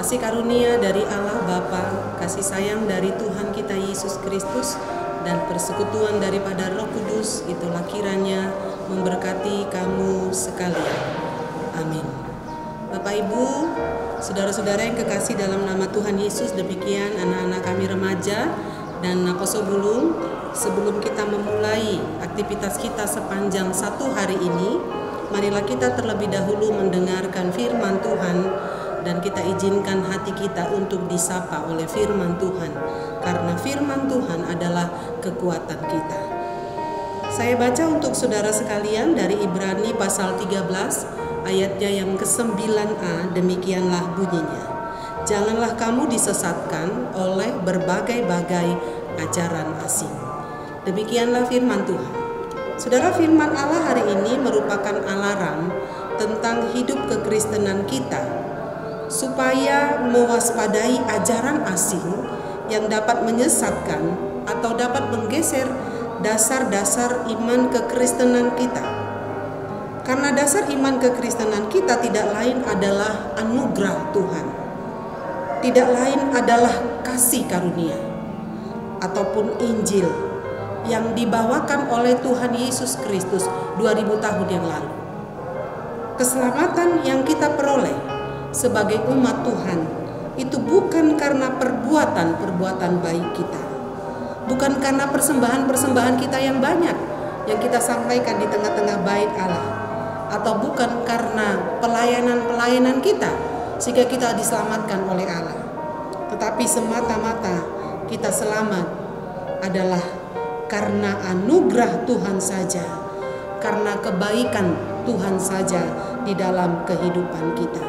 Kasih karunia dari Allah Bapa, kasih sayang dari Tuhan kita Yesus Kristus, dan persekutuan daripada Roh Kudus itulah kiranya memberkati kamu sekalian. Amin. Bapak Ibu, saudara-saudara yang kekasih dalam nama Tuhan Yesus, demikian anak-anak kami remaja dan Nakoso Bulung, sebelum kita memulai aktivitas kita sepanjang satu hari ini, marilah kita terlebih dahulu mendengarkan firman Tuhan, dan kita izinkan hati kita untuk disapa oleh firman Tuhan, karena firman Tuhan adalah kekuatan kita. Saya baca untuk saudara sekalian dari Ibrani pasal 13 ayatnya yang ke-9a, demikianlah bunyinya. Janganlah kamu disesatkan oleh berbagai-bagai ajaran asing. Demikianlah firman Tuhan. Saudara, firman Allah hari ini merupakan alarm tentang hidup kekristenan kita, supaya mewaspadai ajaran asing yang dapat menyesatkan atau dapat menggeser dasar-dasar iman kekristenan kita. Karena dasar iman kekristenan kita tidak lain adalah anugerah Tuhan, tidak lain adalah kasih karunia ataupun Injil yang dibawakan oleh Tuhan Yesus Kristus 2000 tahun yang lalu. Keselamatan yang kita peroleh sebagai umat Tuhan itu bukan karena perbuatan-perbuatan baik kita, bukan karena persembahan-persembahan kita yang banyak yang kita sampaikan di tengah-tengah bait Allah, atau bukan karena pelayanan-pelayanan kita sehingga kita diselamatkan oleh Allah, tetapi semata-mata kita selamat adalah karena anugerah Tuhan saja, karena kebaikan Tuhan saja di dalam kehidupan kita.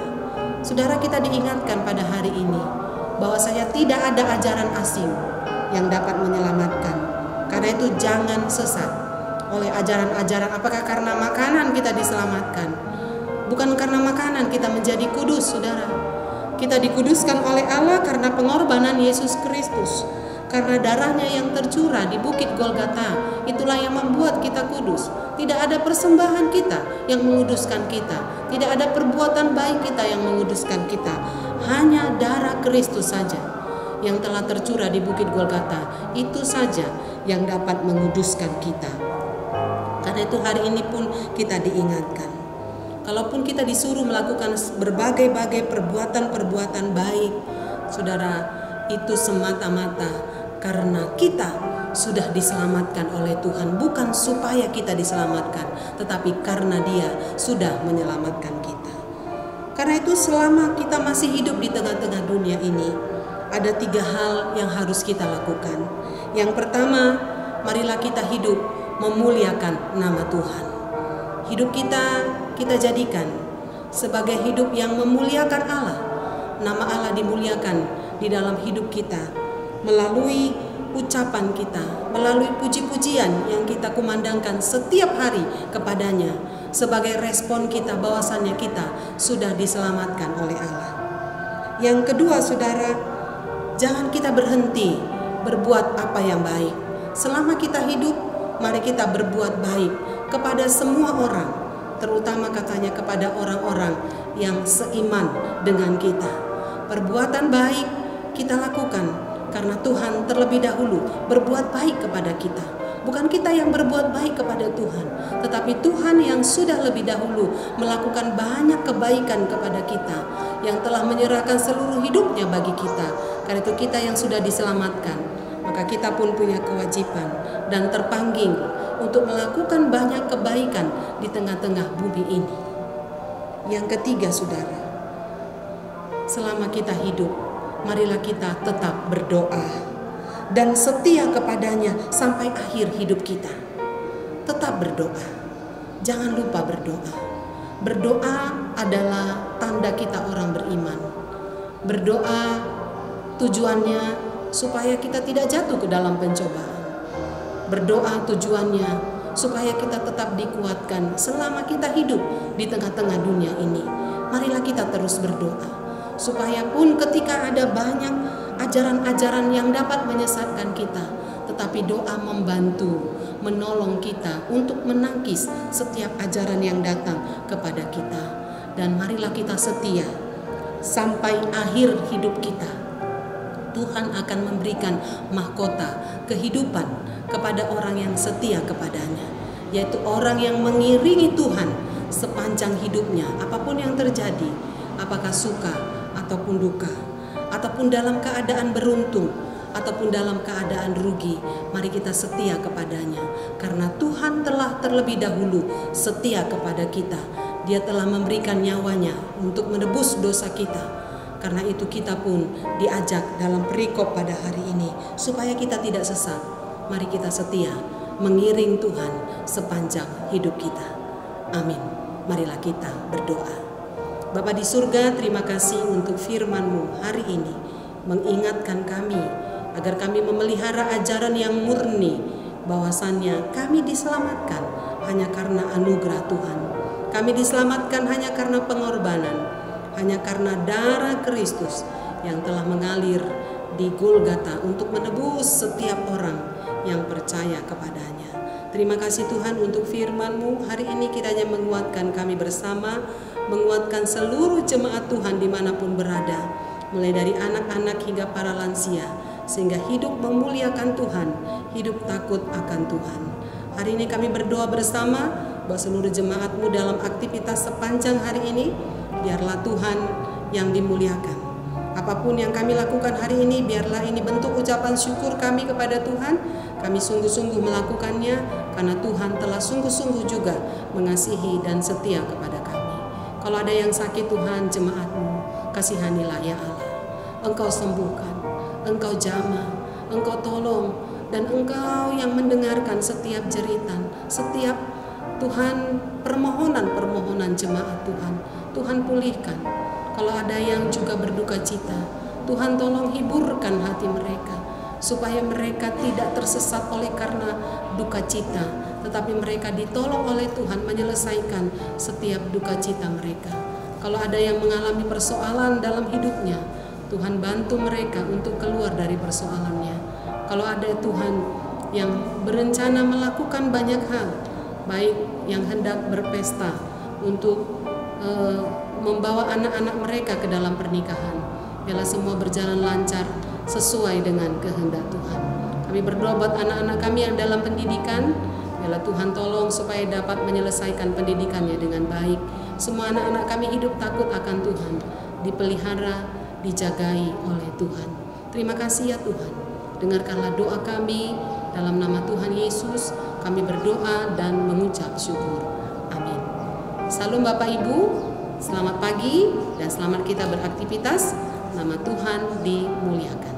Saudara, kita diingatkan pada hari ini bahwasanya tidak ada ajaran asing yang dapat menyelamatkan. Karena itu jangan sesat oleh ajaran-ajaran. Apakah karena makanan kita diselamatkan? Bukan karena makanan kita menjadi kudus, saudara. Kita dikuduskan oleh Allah karena pengorbanan Yesus Kristus, karena darahnya yang tercurah di bukit Golgota. Itulah yang membuat kita kudus. Tidak ada persembahan kita yang menguduskan kita, tidak ada perbuatan baik kita yang menguduskan kita. Hanya darah Kristus saja yang telah tercurah di bukit Golgota, itu saja yang dapat menguduskan kita. Karena itu hari ini pun kita diingatkan, kalaupun kita disuruh melakukan berbagai-bagai perbuatan-perbuatan baik, saudara, itu semata-mata karena kita sudah diselamatkan oleh Tuhan, bukan supaya kita diselamatkan, tetapi karena Dia sudah menyelamatkan kita. Karena itu selama kita masih hidup di tengah-tengah dunia ini, ada 3 hal yang harus kita lakukan. Yang pertama, marilah kita hidup memuliakan nama Tuhan. Hidup kita jadikan sebagai hidup yang memuliakan Allah. Nama Allah dimuliakan di dalam hidup kita melalui ucapan kita, melalui puji-pujian yang kita kumandangkan setiap hari kepadanya, sebagai respon kita bahwasannya kita sudah diselamatkan oleh Allah. Yang kedua, saudara, jangan kita berhenti berbuat apa yang baik. Selama kita hidup, mari kita berbuat baik kepada semua orang, terutama katanya kepada orang-orang yang seiman dengan kita. Perbuatan baik kita lakukan karena Tuhan terlebih dahulu berbuat baik kepada kita. Bukan kita yang berbuat baik kepada Tuhan, tetapi Tuhan yang sudah lebih dahulu melakukan banyak kebaikan kepada kita, yang telah menyerahkan seluruh hidupnya bagi kita. Karena itu kita yang sudah diselamatkan, maka kita pun punya kewajiban dan terpanggil untuk melakukan banyak kebaikan di tengah-tengah bumi ini. Yang ketiga, saudara, selama kita hidup, marilah kita tetap berdoa dan setia kepadanya sampai akhir hidup kita. Tetap berdoa, jangan lupa berdoa. Berdoa adalah tanda kita orang beriman. Berdoa tujuannya supaya kita tidak jatuh ke dalam pencobaan. Berdoa tujuannya supaya kita tetap dikuatkan selama kita hidup di tengah-tengah dunia ini. Marilah kita terus berdoa, supaya pun ketika ada banyak ajaran-ajaran yang dapat menyesatkan kita, tetapi doa membantu, menolong kita untuk menangkis setiap ajaran yang datang kepada kita. Dan marilah kita setia sampai akhir hidup kita. Tuhan akan memberikan mahkota kehidupan kepada orang yang setia kepadanya, yaitu orang yang mengiringi Tuhan sepanjang hidupnya, apapun yang terjadi, apakah suka ataupun duka, ataupun dalam keadaan beruntung ataupun dalam keadaan rugi. Mari kita setia kepadanya, karena Tuhan telah terlebih dahulu setia kepada kita. Dia telah memberikan nyawanya untuk menebus dosa kita. Karena itu kita pun diajak dalam perikop pada hari ini supaya kita tidak sesat. Mari kita setia mengiring Tuhan sepanjang hidup kita. Amin. Marilah kita berdoa. Bapa di surga, terima kasih untuk firman-Mu hari ini, mengingatkan kami agar kami memelihara ajaran yang murni, bahwasannya kami diselamatkan hanya karena anugerah Tuhan. Kami diselamatkan hanya karena pengorbanan, hanya karena darah Kristus yang telah mengalir di Golgota untuk menebus setiap orang yang percaya kepadanya. Terima kasih Tuhan untuk firman-Mu hari ini, kiranya menguatkan kami bersama, menguatkan seluruh jemaat Tuhan dimanapun berada, mulai dari anak-anak hingga para lansia, sehingga hidup memuliakan Tuhan, hidup takut akan Tuhan. Hari ini kami berdoa bersama bahwa seluruh jemaat-Mu dalam aktivitas sepanjang hari ini, biarlah Tuhan yang dimuliakan. Apapun yang kami lakukan hari ini, biarlah ini bentuk ucapan syukur kami kepada Tuhan. Kami sungguh-sungguh melakukannya karena Tuhan telah sungguh-sungguh juga mengasihi dan setia kepada kami. Kalau ada yang sakit, Tuhan, jemaat-Mu kasihanilah ya Allah. Engkau sembuhkan, Engkau jamah, Engkau tolong, dan Engkau yang mendengarkan setiap jeritan, setiap Tuhan permohonan-permohonan jemaat Tuhan. Tuhan pulihkan. Kalau ada yang juga berduka cita, Tuhan tolong hiburkan hati mereka, supaya mereka tidak tersesat oleh karena duka cita, tetapi mereka ditolong oleh Tuhan menyelesaikan setiap duka cita mereka. Kalau ada yang mengalami persoalan dalam hidupnya, Tuhan bantu mereka untuk keluar dari persoalannya. Kalau ada Tuhan yang berencana melakukan banyak hal, baik yang hendak berpesta untuk membawa anak-anak mereka ke dalam pernikahan, biarlah semua berjalan lancar sesuai dengan kehendak Tuhan. Kami berdoa buat anak-anak kami yang dalam pendidikan, biarlah Tuhan tolong supaya dapat menyelesaikan pendidikannya dengan baik. Semua anak-anak kami hidup takut akan Tuhan, dipelihara, dijagai oleh Tuhan. Terima kasih ya Tuhan. Dengarkanlah doa kami, dalam nama Tuhan Yesus kami berdoa dan mengucap syukur. Amin. Salam Bapak Ibu, selamat pagi dan selamat kita beraktivitas. Nama Tuhan dimuliakan.